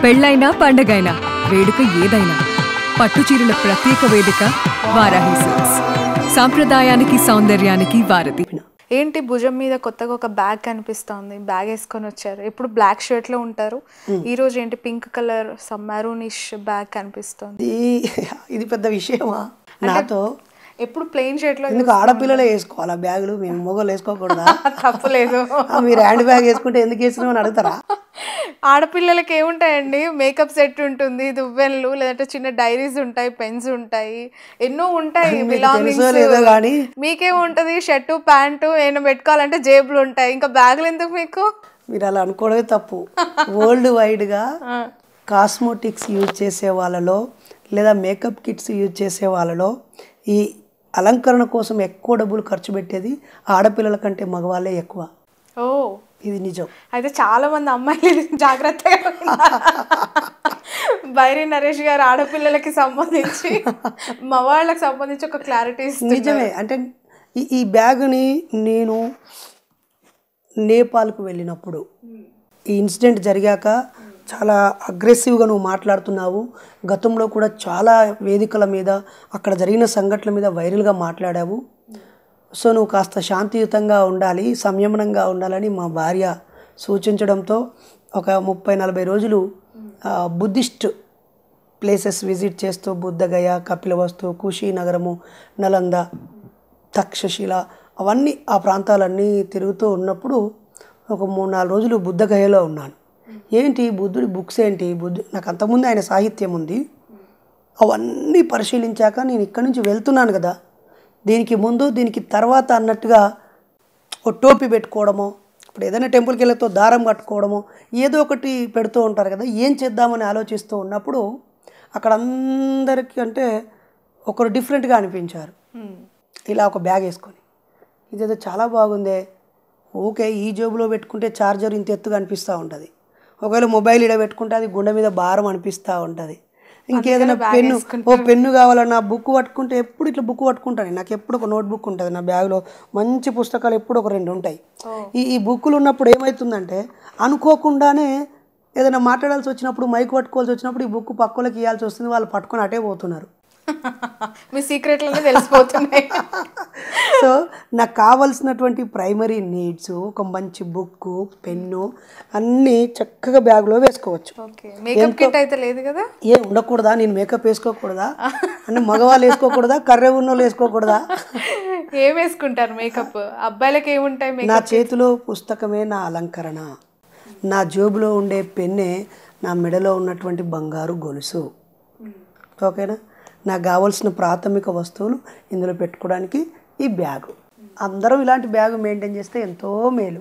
పెళ్ళైనా పండగైనా వేడుక ఏదైనా పట్టుచీరల ప్రత్యేక వేదిక వారాహి సిల్క్స్. సాంప్రదాయానికి సౌందర్యానికి వారధి. ఏంటి భుజం మీద కొత్తగా ఒక బ్యాగ్ కనిపిస్తోంది, బ్యాగ్ వేసుకొని వచ్చారు. ఎప్పుడు బ్లాక్ షర్ట్ లో ఉంటారు, ఈ రోజు ఏంటి pink colour some maroonish bag కనిపిస్తోంది. ఇది పెద్ద విషయమా? నాతో ఎప్పుడు ప్లెయిన్ షర్ట్ లో ఎందుకు ఆడపిల్లలే వేసుకోవాలా బ్యాగులు, మేము మొగలు వేసుకోకూడదా? తప్పలేదు. మీరు హ్యాండ్ బ్యాగ్ వేసుకుంటే ఎందుకు వేసినామని అడుగుతారా? ఆడపిల్లలకి ఏముంటాయండి, మేకప్ సెట్ ఉంటుంది, దువ్వెన్లు, లేదంటే చిన్న డైరీస్ ఉంటాయి, పెన్స్ ఉంటాయి, ఎన్నో ఉంటాయి బిలాంగింగ్స్. మీకేముంటది, షర్టు ప్యాంటు ఏమైనా పెట్టుకోవాలంటే జేబులు ఉంటాయి, ఇంకా బ్యాగులు ఎందుకు మీకు? మీరు అలా అనుకోవడమే తప్పు. వరల్డ్ వైడ్గా కాస్మోటిక్స్ యూజ్ చేసే వాళ్ళలో లేదా మేకప్ కిట్స్ యూజ్ చేసే వాళ్ళలో ఈ అలంకరణ కోసం ఎక్కువ డబ్బులు ఖర్చు పెట్టేది ఆడపిల్లల కంటే మగవాళ్ళే ఎక్కువ. ఓ, ఇది నిజం. అయితే చాలా మంది అమ్మాయిలు జాగ్రత్తగా బైరి నరేష్ గారు ఆడపిల్లలకి సంబంధించి మగవాళ్ళకి సంబంధించి ఒక క్లారిటీ నిజమే. అంటే ఈ బ్యాగుని నేను నేపాల్కు వెళ్ళినప్పుడు ఈ ఇన్సిడెంట్ జరిగాక చాలా అగ్రెసివ్గా నువ్వు మాట్లాడుతున్నావు. గతంలో కూడా చాలా వేదికల మీద అక్కడ జరిగిన సంఘటనల మీద వైరల్గా మాట్లాడావు. సో నువ్వు కాస్త శాంతియుతంగా ఉండాలి, సంయమనంగా ఉండాలని మా భార్య సూచించడంతో ఒక 30-40 రోజులు బుద్ధిస్ట్ ప్లేసెస్ విజిట్ చేస్తూ బుద్ధగయ, కపిలవస్తు, కుషీనగరము, నలంద, తక్షశిల అవన్నీ ఆ ప్రాంతాలన్నీ తిరుగుతూ ఉన్నప్పుడు ఒక 3-4 రోజులు బుద్ధగయలో ఉన్నాను. ఏంటి బుద్ధుడి బుక్స్ ఏంటి, నాకు అంతకుముందు ఆయన సాహిత్యం ఉంది, అవన్నీ పరిశీలించాక నేను ఇక్కడి నుంచి వెళ్తున్నాను కదా, దీనికి ముందు దీనికి తర్వాత అన్నట్టుగా ఓ టోపీ పెట్టుకోవడమో, ఇప్పుడు ఏదైనా టెంపుల్కి వెళ్ళతో దారం కట్టుకోవడమో ఏదో ఒకటి పెడుతూ ఉంటారు కదా, ఏం చేద్దామని ఆలోచిస్తూ ఉన్నప్పుడు అక్కడ అందరికీ అంటే ఒకరు డిఫరెంట్గా అనిపించారు. ఇలా ఒక బ్యాగ్ వేసుకొని ఇదేదో చాలా బాగుందే, ఓకే ఈ జేబులో పెట్టుకుంటే ఛార్జర్ ఇంత ఎత్తుగా అనిపిస్తూ ఉంటుంది, ఒకవేళ మొబైల్ ఇడ పెట్టుకుంటే అది గుండె మీద భారం అనిపిస్తూ ఉంటుంది, ఇంకేదైనా పెన్ను కావాలన్నా బుక్ పట్టుకుంటే ఎప్పుడు ఇట్లా బుక్ పట్టుకుంటాను. నాకు ఎప్పుడు ఒక నోట్ బుక్ ఉంటుంది నా బ్యాగ్లో, మంచి పుస్తకాలు ఎప్పుడు ఒక 2 ఉంటాయి. ఈ బుక్కులు ఉన్నప్పుడు ఏమవుతుందంటే అనుకోకుండానే ఏదైనా మాట్లాడాల్సి వచ్చినప్పుడు, మైక్ పట్టుకోవాల్సి వచ్చినప్పుడు ఈ బుక్ పక్కలకి ఇవ్వాల్సి వస్తుంది, వాళ్ళు పట్టుకొని అటే పోతున్నారు. మీ సీక్రెట్లన్నీ తెలిసిపోతున్నాయి. సో నాకు కావాల్సినటువంటి ప్రైమరీ నీడ్స్ ఒక మంచి బుక్, పెన్ను అన్నీ చక్కగా బ్యాగ్లో వేసుకోవచ్చు. మేకప్ కిట్ అయితే లేదు కదా? ఏ ఉండకూడదా? నేను మేకప్ వేసుకోకూడదా? అంటే మగవాళ్ళు వేసుకోకూడదా, కర్రె ఉన్నోళ్ళు వేసుకోకూడదా? ఏం వేసుకుంటారు మేకప్? అబ్బాయిలకి ఏముంటాయి? నా చేతిలో పుస్తకమే నా అలంకరణ, నా జేబులో ఉండే పెన్నే నా మెడలో ఉన్నటువంటి బంగారు గొలుసు. ఓకేనా? నాకు కావాల్సిన ప్రాథమిక వస్తువులు ఇందులో పెట్టుకోవడానికి ఈ బ్యాగు. అందరం ఇలాంటి బ్యాగు మెయింటైన్ చేస్తే ఎంతో మేలు.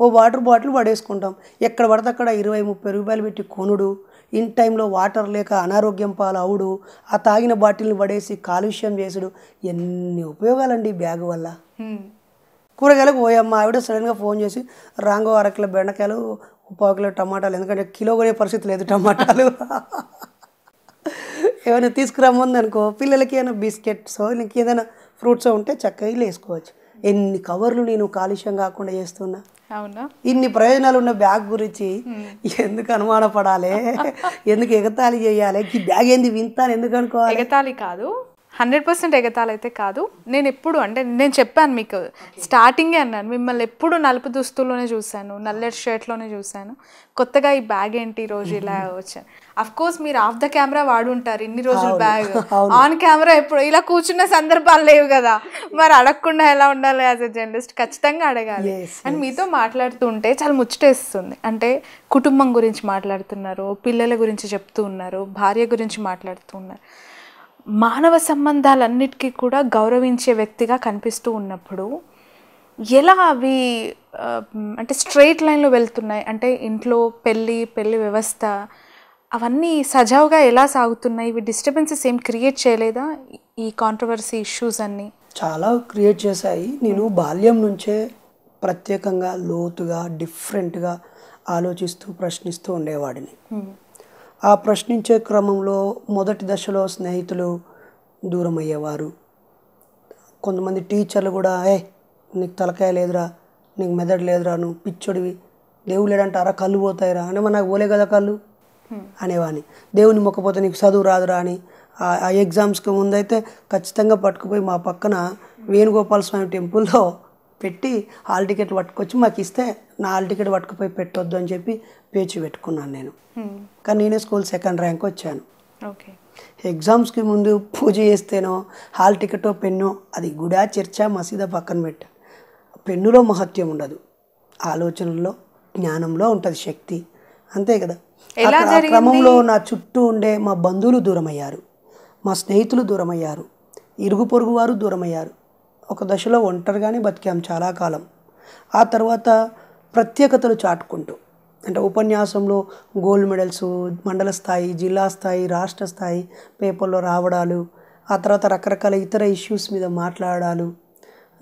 ఓ వాటర్ బాటిల్ పడేసుకుంటాం, ఎక్కడ పడితే అక్కడ 20-30 రూపాయలు పెట్టి కొనుడు, ఇన్ టైంలో వాటర్ లేక అనారోగ్యం పాలు అవుడు, ఆ తాగిన బాటిల్ని పడేసి కాలుష్యం చేసుడు, ఎన్ని ఉపయోగాలండి ఈ బ్యాగు వల్ల. కూరగాయలకు పోయమ్మ ఆవిడ సడన్గా ఫోన్ చేసి రాంగో 1 కిలో బెండకాయలు, 1 కిలో టమాటాలు, ఎందుకంటే కిలో కొనే పరిస్థితి లేదు టమాటాలు, ఏమైనా తీసుకురమ్మంది అనుకో, పిల్లలకి ఏమైనా బిస్కెట్స్ ఇంకేదైనా ఫ్రూట్స్ ఉంటే చక్కగా వేసుకోవచ్చు. ఎన్ని కవర్లు నేను కాలుష్యం కాకుండా చేస్తున్నా. అవునా? ఇన్ని ప్రయోజనాలు ఉన్న బ్యాగ్ గురించి ఎందుకు అనుమానపడాలి, ఎందుకు ఎగతాళి చేయాలి? ఈ బ్యాగ్ ఏంది వింత అని ఎందుకు అనుకోవాలి? ఎగతాళి కాదు, 100% ఎగతాళి అయితే కాదు. నేను ఎప్పుడు అంటే నేను చెప్పాను మీకు స్టార్టింగే అన్నాను, మిమ్మల్ని ఎప్పుడు నలుపు దుస్తుల్లోనే చూశాను, నల్లటి షర్ట్లోనే చూశాను, కొత్తగా ఈ బ్యాగ్ ఏంటి ఈరోజు ఇలా వచ్చాను. అఫ్ కోర్స్ మీరు ఆఫ్ ద కెమెరా వాడుంటారు ఇన్ని రోజులు బ్యాగ్, ఆన్ కెమెరా ఎప్పుడు ఇలా కూర్చున్న సందర్భాలు లేవు కదా, మరి అడగకుండా ఎలా ఉండాలి? యాజ్ ఎ జర్నలిస్ట్ ఖచ్చితంగా అడగాలి. అండ్ మీతో మాట్లాడుతుంటే చాలా ముచ్చటేస్తుంది. అంటే కుటుంబం గురించి మాట్లాడుతున్నారు, పిల్లల గురించి చెప్తూ ఉన్నారు, భార్య గురించి మాట్లాడుతూ ఉన్నారు, మానవ సంబంధాలన్నిటికీ కూడా గౌరవించే వ్యక్తిగా కనిపిస్తూ ఉన్నప్పుడు ఎలా అవి అంటే స్ట్రెయిట్ లైన్లో వెళ్తున్నాయి? అంటే ఇంట్లో పెళ్ళి వ్యవస్థ అవన్నీ సజావుగా ఎలా సాగుతున్నాయి? ఇవి డిస్టర్బెన్సెస్ ఏం క్రియేట్ చేయలేదా? ఈ కాంట్రవర్సీ ఇష్యూస్ అన్నీ చాలా క్రియేట్ చేశాయి. నేను బాల్యం నుంచే ప్రత్యేకంగా లోతుగా డిఫరెంట్గా ఆలోచిస్తూ ప్రశ్నిస్తూ ఉండేవాడిని. ఆ ప్రశ్నించే క్రమంలో మొదటి దశలో స్నేహితులు దూరం అయ్యేవారు, కొంతమంది టీచర్లు కూడా నీకు తలకాయ లేదురా, నీకు మెదడు లేదురా, నువ్వు పిచ్చోడివి, దేవుడు లేడంటారా, కళ్ళు పోతాయిరా అంటే, నాకు పోలే కదా కళ్ళు, అనేవాడిని. దేవుని మొక్కపోతే నీకు చదువు రాదురా అని. ఆ ఎగ్జామ్స్కి ముందైతే ఖచ్చితంగా పట్టుకుపోయి మా పక్కన వేణుగోపాల స్వామి టెంపుల్లో పెట్టి హాల్ టికెట్ పట్టుకొచ్చి మాకు ఇస్తే నా హాల్ టికెట్ పట్టుకుపోయి పెట్టొద్దు అని చెప్పి పేచి పెట్టుకున్నాను నేను. కానీ నేనే స్కూల్ 2nd ర్యాంక్ వచ్చాను. ఓకే. ఎగ్జామ్స్కి ముందు పూజ చేస్తేనో హాల్ టికెటో పెన్నో అది గుడా చర్చా మసీదా పక్కన పెట్టా. పెన్నులో మహత్యం ఉండదు, ఆలోచనల్లో జ్ఞానంలో ఉంటుంది శక్తి, అంతే కదా. ఆ క్రమంలో నా చుట్టూ ఉండే మా బంధువులు దూరమయ్యారు, మా స్నేహితులు దూరమయ్యారు, ఇరుగు పొరుగు వారు దూరమయ్యారు. ఒక దశలో ఒంటరిగానే బతికాం చాలా కాలం. ఆ తర్వాత ప్రత్యేకతలు చాటుకుంటూ, అంటే ఉపన్యాసంలో గోల్డ్ మెడల్స్, మండల స్థాయి, జిల్లా స్థాయి, రాష్ట్ర స్థాయి పేపర్లో రావడాలు, ఆ తర్వాత రకరకాల ఇతర ఇష్యూస్ మీద మాట్లాడాలు,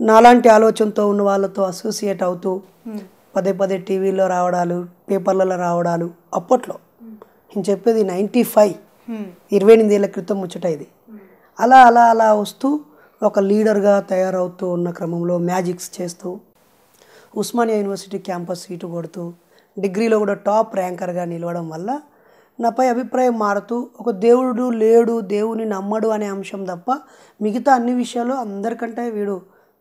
నాలాంటి ఆలోచనతో ఉన్న వాళ్ళతో అసోసియేట్ అవుతూ పదే పదే టీవీలో రావడాలు, పేపర్లలో రావడాలు. అప్పట్లో నేను చెప్పేది 95, 28 ఏళ్ళ క్రితం ముచ్చట ఇది. అలా అలా అలా వస్తూ ఒక లీడర్గా తయారవుతూ ఉన్న క్రమంలో మ్యాజిక్స్ చేస్తూ ఉస్మానియా యూనివర్సిటీ క్యాంపస్ సీటు కొడుతూ డిగ్రీలో కూడా టాప్ ర్యాంకర్గా నిలవడం వల్ల నాపై అభిప్రాయం మారుతూ ఒక దేవుడు లేడు, దేవుని నమ్మడు అనే అంశం తప్ప మిగతా అన్ని విషయాలు అందరికంటే వీడు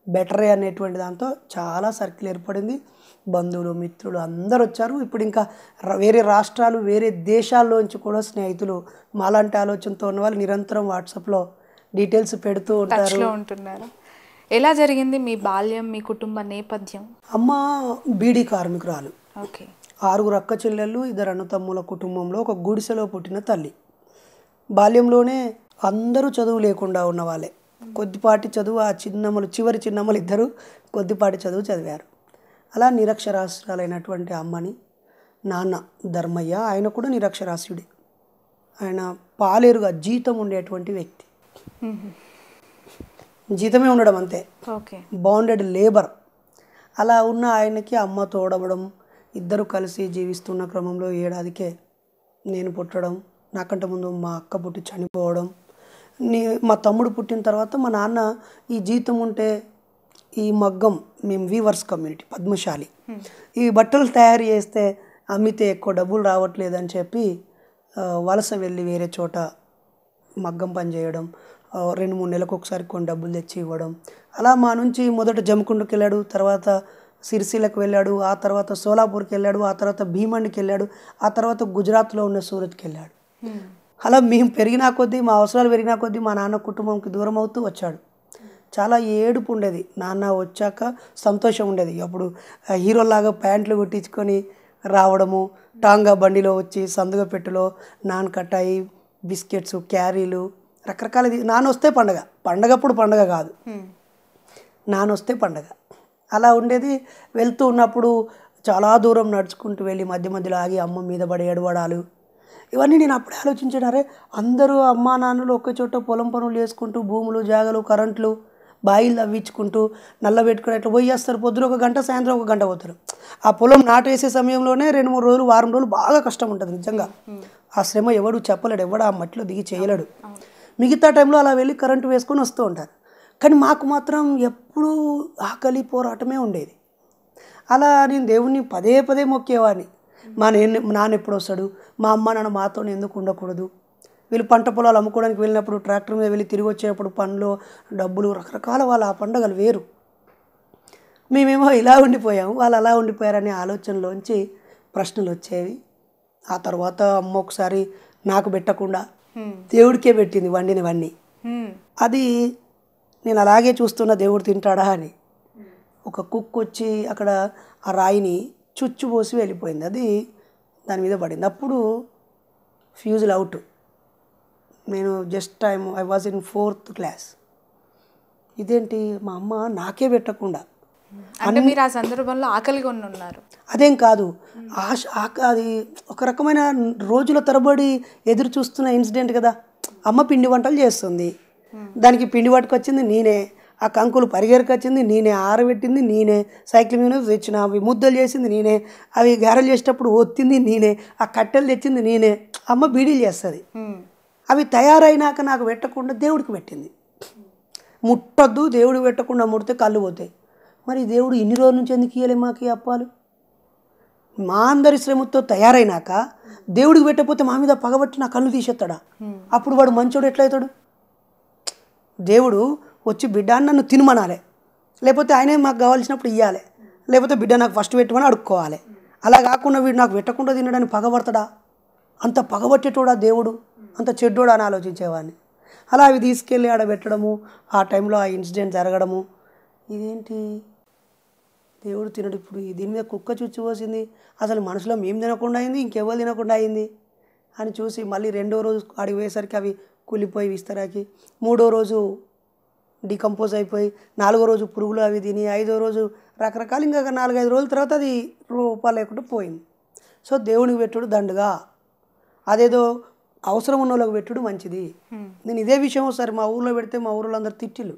బెటరే అనేటువంటి దాంతో చాలా సర్కిల్ ఏర్పడింది. బంధువులు, మిత్రులు అందరు వచ్చారు. ఇప్పుడు ఇంకా వేరే రాష్ట్రాలు, వేరే దేశాల్లోంచి కూడా స్నేహితులు మాలాంటి ఆలోచనతో ఉన్న వాళ్ళు నిరంతరం వాట్సాప్లో డీటెయిల్స్ పెడుతూ ఉంటున్నారు. ఎలా జరిగింది మీ బాల్యం, మీ కుటుంబ నేపథ్యం? అమ్మ బీడీ కార్మికురాలు. ఓకే. 6 అక్క చెల్లెళ్ళు, 2 అన్నతమ్ముల కుటుంబంలో ఒక గుడిసెలో పుట్టిన తల్లి. బాల్యంలోనే అందరూ చదువు లేకుండా ఉన్న వాళ్ళే. కొద్దిపాటి చదువు ఆ చిన్నమ్మలు, చివరి చిన్నమ్మలు ఇద్దరు కొద్దిపాటి చదువు చదివారు. అలా నిరక్షరాస్యురాలైనటువంటి అమ్మని నాన్న ధర్మయ్య, ఆయన కూడా నిరక్షరాస్యుడే. ఆయన పాలేరుగా జీతం ఉండేటువంటి వ్యక్తి. జీతమే ఉండడం అంతే, బాండెడ్ లేబర్. అలా ఉన్న ఆయనకి అమ్మ తోడవడం, ఇద్దరు కలిసి జీవిస్తున్న క్రమంలో ఏడాదికే నేను పుట్టడం, నాకంటే ముందు మా అక్క పుట్టి చనిపోవడం, మా తమ్ముడు పుట్టిన తర్వాత మా నాన్న ఈ జీతం ఉంటే ఈ మగ్గం, మేము వీవర్స్ కమ్యూనిటీ పద్మశాలి, ఈ బట్టలు తయారు చేస్తే అమ్మితే ఎక్కువ డబ్బులు రావట్లేదని చెప్పి వలస వెళ్ళి వేరే చోట మగ్గం పని చేయడం, 2-3 నెలలకు ఒకసారి కొన్ని డబ్బులు తెచ్చి ఇవ్వడం. అలా మా నుంచి మొదట జమకుండకి వెళ్ళాడు, తర్వాత సిరిసిల్లకు వెళ్ళాడు, ఆ తర్వాత సోలాపూర్కి వెళ్ళాడు, ఆ తర్వాత భీమండికి వెళ్ళాడు, ఆ తర్వాత గుజరాత్లో ఉన్న సూరత్కి వెళ్ళాడు. అలా మేము పెరిగినా కొద్దీ, మా అవసరాలు పెరిగినా కొద్దీ మా నాన్న కుటుంబంకి దూరం అవుతూ వచ్చాడు. చాలా ఏడుపు ఉండేది. నాన్న వచ్చాక సంతోషం ఉండేది. అప్పుడు హీరోలాగా ప్యాంట్లు కుట్టించుకొని రావడము, టాంగా బండిలో వచ్చి సందుగ పెట్టులో నాన్ కట్టాయి, బిస్కెట్స్, క్యారీలు, రకరకాలది. నాన్న వస్తే పండగ, పండగప్పుడు పండగ కాదు, నాన్న వస్తే పండగ. అలా ఉండేది. వెళ్తూ ఉన్నప్పుడు చాలా దూరం నడుచుకుంటూ వెళ్ళి మధ్య మధ్యలో ఆగి అమ్మ మీద పడి ఏడవడాలు, ఇవన్నీ నేను అప్పుడే ఆలోచించారే. అందరూ అమ్మా నాన్నలు ఒక్క చోట పొలం పనులు చేసుకుంటూ భూములు, జాగలు, కరెంట్లు, బాయిలు తవ్వించుకుంటూ నల్లబెట్టుకుని అట్లా పోయేస్తారు. పొద్దున 1 గంట, సాయంత్రం 1 గంట పోతారు. ఆ పొలం నాటు వేసే సమయంలోనే 2-3 రోజులు, వారం రోజులు బాగా కష్టం ఉంటుంది నిజంగా. ఆ శ్రమ ఎవడు చెప్పలేడు, ఎవడు ఆ మట్టిలో దిగి చేయలేడు. మిగతా టైంలో అలా వెళ్ళి కరెంటు వేసుకొని వస్తూ ఉంటారు. కానీ మాకు మాత్రం ఎప్పుడూ ఆకలి పోరాటమే ఉండేది. అలా నేను దేవుణ్ణి పదే పదే మొక్కేవాడిని. మా నాన్న ఎప్పుడు వస్తాడు, మా అమ్మ నాన్న మాతో ఎందుకు ఉండకూడదు, వీళ్ళు పంట పొలాలు అమ్ముకోవడానికి వెళ్ళినప్పుడు ట్రాక్టర్ మీద వెళ్ళి తిరిగి వచ్చేటప్పుడు పనులు, డబ్బులు, రకరకాల వాళ్ళ ఆ పండుగలు వేరు. మేమేమో ఇలా ఉండిపోయాము, వాళ్ళు అలా ఉండిపోయారనే ఆలోచనలోంచి ప్రశ్నలు వచ్చేవి. ఆ తర్వాత అమ్మ ఒకసారి నాకు పెట్టకుండా దేవుడికే పెట్టింది వండినవన్నీ. అది నేను అలాగే చూస్తున్న, దేవుడు తింటాడా అని. ఒక కుక్ వచ్చి అక్కడ ఆ రాయిని చుచ్చు పోసి వెళ్ళిపోయింది, అది దాని మీద పడింది. అప్పుడు ఫ్యూజులు అవుట్. నేను just I was in 4th class. ఇదేంటి మా అమ్మ నాకే పెట్టకుండా, అంటే మీరు ఆ సందర్భంలో ఆకలిగా ఉన్నారు? అదేం కాదు, అది ఒక రకమైన రోజుల తరబడి ఎదురు చూస్తున్న ఇన్సిడెంట్ కదా. అమ్మ పిండి వంటలు చేస్తుంది, దానికి పిండి పట్టుకొచ్చింది నేనే, ఆ కంకులు పరిగెరకొచ్చింది నేనే, ఆరబెట్టింది నేనే, సైకిల్ మీద తెచ్చిన అవి ముద్దలు చేసింది నేనే, అవి గారెలు చేసేటప్పుడు ఒత్తింది నేనే, ఆ కట్టెలు తెచ్చింది నేనే. అమ్మ బీడీలు చేస్తుంది. అవి తయారైనాక నాకు పెట్టకుండా దేవుడికి పెట్టింది. ముట్టొద్దు, దేవుడికి పెట్టకుండా ముడితే కళ్ళు పోతాయి. మరి దేవుడు ఇన్ని రోజుల నుంచి ఎందుకు ఇవ్వలే మాకు ఈ అప్పాలు? మా అందరి శ్రమతో తయారైనాక దేవుడికి పెట్టకపోతే మా మీద పగబట్టి నా కళ్ళు తీసేస్తాడా? అప్పుడు వాడు మంచోడు ఎట్లయితాడు? దేవుడు వచ్చి బిడ్డ నన్ను తినమనాలి, లేకపోతే ఆయనే మాకు కావాల్సినప్పుడు ఇవ్వాలి, లేకపోతే బిడ్డ నాకు ఫస్ట్ పెట్టమని అడుక్కోవాలి. అలా కాకుండా వీడు నాకు పెట్టకుండా తినడానికి పగబడతాడా? అంత పగబట్టేటోడా దేవుడు? అంత చెడ్డోడా అని ఆలోచించేవాడిని. అలా అవి తీసుకెళ్ళి ఆడ పెట్టడము, ఆ టైంలో ఆ ఇన్సిడెంట్ జరగడము, ఇదేంటి దేవుడు తినడు, ఇప్పుడు దీని మీద కుక్క చుచ్చి పోసింది, అసలు మనసులో మేము తినకుండా అయింది, ఇంకెవరు తినకుండా అయింది అని చూసి మళ్ళీ 2వ రోజు అడిగి పోయేసరికి అవి కూలిపోయి విస్తరాకి, 3వ రోజు డికంపోజ్ అయిపోయి, 4వ రోజు పురుగులు అవి తిని, 5వ రోజు రకరకాలు, ఇంకా 4-5 రోజుల తర్వాత అది రూపాయలు లేకుండా పోయింది. సో దేవునికి పెట్టుడు దండుగా, అదేదో అవసరం ఉన్న వాళ్ళకి పెట్టుడు మంచిది. నేను ఇదే విషయం ఒకసారి మా ఊర్లో పెడితే మా ఊళ్ళో అందరు తిట్టిలు,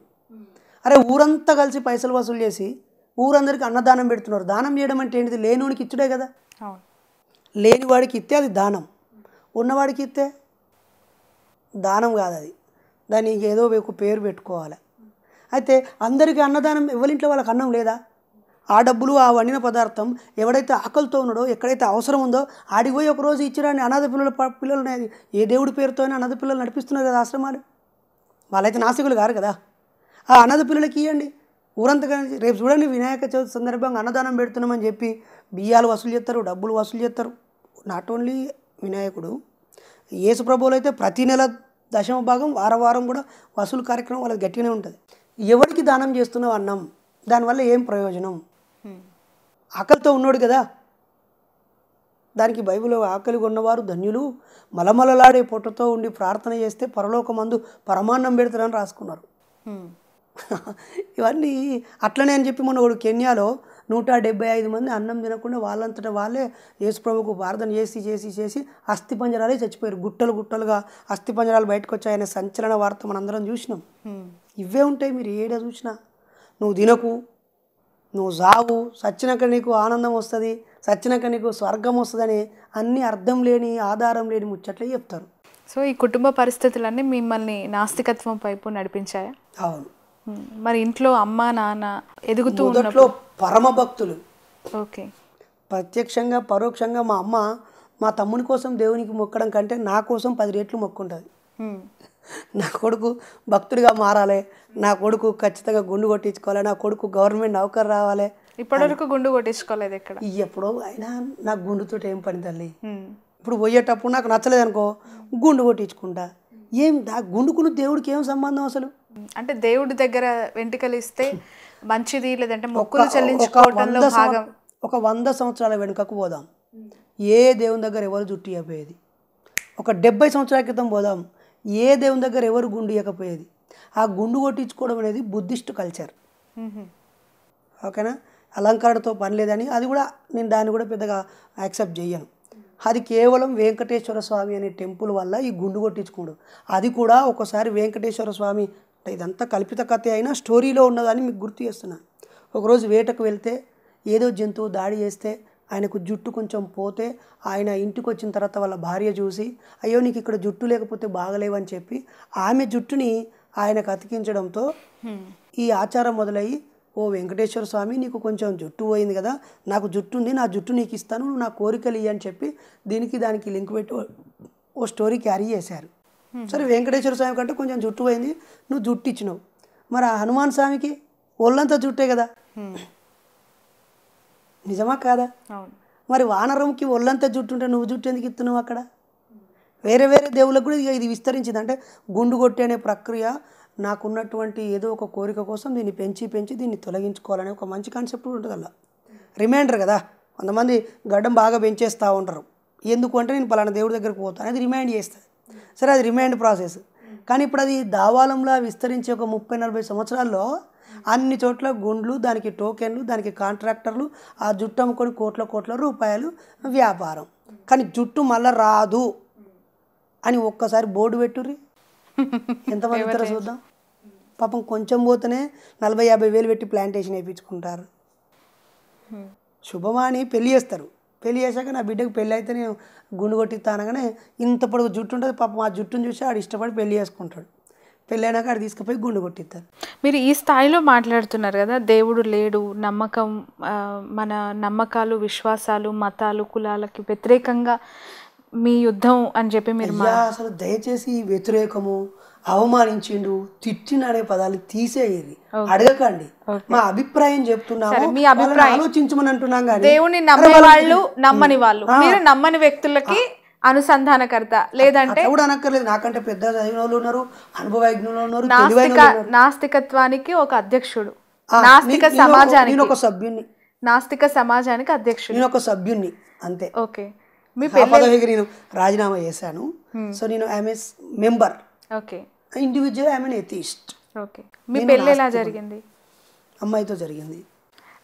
అరే ఊరంతా కలిసి పైసలు వసూలు చేసి ఊరందరికీ అన్నదానం పెడుతున్నారు. దానం చేయడం అంటే ఏంటిది? లేనివాడికి ఇచ్చుడే కదా. లేని వాడికి ఇస్తే అది దానం, ఉన్నవాడికి ఇస్తే దానం కాదు అది. దానికి ఏదో ఒక పేరు పెట్టుకోవాలి. అయితే అందరికీ అన్నదానం, ఎవరింట్లో వాళ్ళకి అన్నం లేదా? ఆ డబ్బులు, ఆ వండిన పదార్థం ఎవడైతే ఆకలితో ఉన్నాడో, ఎక్కడైతే అవసరం ఉందో ఆడికి పోయి ఒకరోజు ఇచ్చిరాని అనాథ పిల్లలు అనేది ఏ దేవుడి పేరుతోనే అనాథ పిల్లలు నడిపిస్తున్నారు కదా ఆశ్రమాలు. వాళ్ళైతే నాసికులు కారు కదా. ఆ అనాథ పిల్లలకి ఇవ్వండి. ఊరంతా కలిసి రేపు చూడండి, వినాయక చవితి సందర్భంగా అన్నదానం పెడుతున్నామని చెప్పి బియ్యాలు వసూలు చేస్తారు, డబ్బులు వసూలు చేస్తారు. నాట్ ఓన్లీ వినాయకుడు, యేసు ప్రభువులు అయితే ప్రతి నెల 10వ భాగం వారం కూడా వసూలు కార్యక్రమం వాళ్ళకి గట్టిగానే ఉంటుంది. ఎవరికి దానం చేస్తున్నావు అన్నం? దానివల్ల ఏం ప్రయోజనం? ఆకలితో ఉన్నాడు కదా. దానికి బైబిల్లో ఆకలి ఉన్నవారు ధన్యులు, మలమలలాడే పొట్టతో ఉండి ప్రార్థన చేస్తే పరలోకమందు పరమాన్నం పెడతారని రాసుకున్నారు. ఇవన్నీ అట్లనే అని చెప్పి మొన్న ఒకడు కెన్యాలో 175 మంది అన్నం తినకుండా వాళ్ళంతటా వాళ్ళే యేసుప్రభుకు ప్రార్థన చేసి అస్థిపంజరాలే చచ్చిపోయారు. గుట్టలుగా అస్థిపంజరాలు బయటకు వచ్చాయనే సంచలన వార్త మనందరం చూసినాం. ఇవే ఉంటాయి మీరు ఏడా చూసినా. నువ్వు తినకు, నువ్వు జావు, సచ్చినాక నీకు ఆనందం వస్తుంది, సచ్చినాక నీకు స్వర్గం వస్తుందని అన్నీ అర్థం లేని, ఆధారం లేని ముచ్చట్లే చెప్తారు. సో ఈ కుటుంబ పరిస్థితులన్నీ మిమ్మల్ని నాస్తికత్వం వైపు నడిపించాయా? అవును. మరి ఇంట్లో అమ్మ నాన్న ఎదుగుతూ మొదట్లో పరమ భక్తులు. ఓకే. ప్రత్యక్షంగా పరోక్షంగా మా అమ్మ మా తమ్ముని కోసం దేవునికి మొక్కడం కంటే నా కోసం 10 రెట్లు మొక్కుంటుంది. నా కొడుకు భక్తుడిగా మారాలి, నా కొడుకు ఖచ్చితంగా గుండు కొట్టించుకోవాలి, నా కొడుకు గవర్నమెంట్ నౌకరు రావాలి. ఇప్పటివరకు గుండు కొట్టించుకోలేదు ఎక్కడ. ఎప్పుడో అయినా నాకు గుండుతో ఏం పని తల్లి. ఇప్పుడు పోయేటప్పుడు నాకు నచ్చలేదు అనుకో, గుండు కొట్టించుకుంటా. ఏం దా గుండుకును దేవుడికి ఏం సంబంధం అసలు? అంటే దేవుడి దగ్గర వెంట్రుకలు ఇస్తే మంచిది, లేదంటే మొక్కులు చెల్లించుకోవడంలో భాగం. ఒక 100 సంవత్సరాల వెనుకకు పోదాం, ఏ దేవుని దగ్గర ఎవరు జుట్టు ఇవ్వకపోయేది. ఒక 70 సంవత్సరాల క్రితం పోదాం, ఏ దేవుని దగ్గర ఎవరు గుండు ఇవ్వకపోయేది. ఆ గుండు కొట్టించుకోవడం అనేది బుద్ధిస్ట్ కల్చర్. ఓకేనా? అలంకరణతో పని లేదని, అది కూడా నేను దాన్ని కూడా పెద్దగా యాక్సెప్ట్ చేయను. అది కేవలం వెంకటేశ్వర స్వామి అనే టెంపుల్ వల్ల ఈ గుండు కొట్టించుకోడు. అది కూడా ఒకసారి వెంకటేశ్వర స్వామి, ఇదంతా కల్పిత కథ అయినా స్టోరీలో ఉన్నదని మీకు గుర్తు చేస్తున్నాను. ఒకరోజు వేటకు వెళ్తే ఏదో జంతువు దాడి చేస్తే ఆయనకు జుట్టు కొంచెం పోతే, ఆయన ఇంటికి వచ్చిన తర్వాత వాళ్ళ భార్య చూసి, అయ్యో నీకు ఇక్కడ జుట్టు లేకపోతే బాగలేవని చెప్పి ఆమె జుట్టుని ఆయనకు అతికించడంతో ఈ ఆచారం మొదలయ్యి, ఓ వెంకటేశ్వర స్వామి నీకు కొంచెం జుట్టు పోయింది కదా, నాకు జుట్టు ఉంది, నా జుట్టు నీకు ఇస్తాను, నువ్వు నా కోరికలు ఇయ్యి అని చెప్పి దీనికి దానికి లింక్ పెట్టి ఓ స్టోరీ క్యారీ చేశారు. సరే వెంకటేశ్వర స్వామి కంటే కొంచెం జుట్టు పోయింది, నువ్వు జుట్టు ఇచ్చినావు. మరి ఆ హనుమాన్ స్వామికి ఒళ్ళంతా జుట్టే కదా, నిజమా కాదా? మరి వానరంకి ఒళ్ళంతా జుట్టు ఉంటే నువ్వు జుట్టు ఎందుకు ఇస్తున్నావు? అక్కడ వేరే వేరే దేవుళ్ళకు కూడా ఇది విస్తరించింది. అంటే గుండు కొట్టే అనే ప్రక్రియ నాకున్నటువంటి ఏదో ఒక కోరిక కోసం దీన్ని పెంచి దీన్ని తొలగించుకోవాలనే ఒక మంచి కాన్సెప్ట్ ఉంటుంది. అలా రిమైండర్ కదా. కొంతమంది గడ్డం బాగా పెంచేస్తూ ఉంటారు, ఎందుకు అంటే నేను పలానా దేవుడి దగ్గరకు పోతాను, అది రిమైండ్ చేస్తుంది. సరే, అది రిమైండ్ ప్రాసెస్. కానీ ఇప్పుడు అది దావాలంలా విస్తరించి ఒక 30-40 సంవత్సరాల్లో అన్ని చోట్ల గుండ్లు, దానికి టోకెన్లు, దానికి కాంట్రాక్టర్లు, ఆ జుట్టు అమ్ముకొని కోట్ల రూపాయలు వ్యాపారం. కానీ జుట్టు మళ్ళీ రాదు అని ఒక్కసారి బోర్డు పెట్టుర్రి, ఎంతమంది ఇస్తారో చూద్దాం. పాపం కొంచెం పోతేనే 40-50 వేలు పెట్టి ప్లాంటేషన్ వేయించుకుంటారు. శుభమాని పెళ్ళి చేస్తారు. పెళ్ళి చేశాక నా బిడ్డకు పెళ్ళి అయితే నేను గుండు కొట్టిస్తా అనగానే ఇంత పొడుగు జుట్టు ఉంటుంది. పాపం ఆ జుట్టును చూసి ఆడు ఇష్టపడి పెళ్ళి చేసుకుంటాడు. పెళ్ళైనాక అక్కడ తీసుకుపోయి గుండు కొట్టిస్తారు. మీరు ఈ స్థాయిలో మాట్లాడుతున్నారు కదా, దేవుడు లేడు, నమ్మకం, మన నమ్మకాలు, విశ్వాసాలు, మతాలు, కులాలకి వ్యతిరేకంగా మీ యుద్ధం అని చెప్పి మీరు అసలు దయచేసి వ్యతిరేకము, అవమానించిండు, తిట్టినడే పదాలు తీసేది అడగకండి. మా అభిప్రాయం చెప్తున్నాము, మీ అభిప్రాయం ఆలోచించమని అంటున్నాం. కానీ దేవుని నమ్మే వాళ్ళు, నమ్మని వాళ్ళు, మీరు నమ్మని వ్యక్తులకి అనుసంధానకర్త, లేదంటే కూడా అనక్కర్లేదు. నాకంటే పెద్ద చదివిన వాళ్ళు ఉన్నారు, అనుభవజ్ఞులు ఉన్నారు, నాస్తికత్వానికి ఒక అధ్యక్షుడు, నాస్తిక సమాజానికి నేను ఒక సభ్యుని, నాస్తిక సమాజానికి అధ్యక్షుడు, నేను ఒక సభ్యుని అంతే. ఓకే, మీ పదవికి నేను రాజీనామా చేశాను. సో నేను I'm a member, okay, individual I'm an atheist. Okay, మీ పెళ్ళి ఎలా జరిగింది? అమ్మాయితో జరిగింది.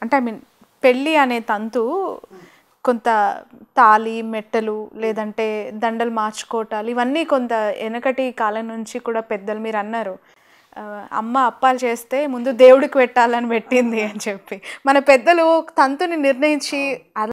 అంటే ఐ మీన్ పెళ్ళి అనే తంతు కొంత తాళి, మెట్టలు, లేదంటే దండలు మార్చుకోవటాలు, ఇవన్నీ కొంత వెనకటి కాలం నుంచి కూడా పెద్దలు, మీరు అన్నారు అమ్మ అప్పాలు చేస్తే ముందు దేవుడికి పెట్టాలని పెట్టింది అని చెప్పి, మన పెద్దలు తంతుని నిర్ణయించి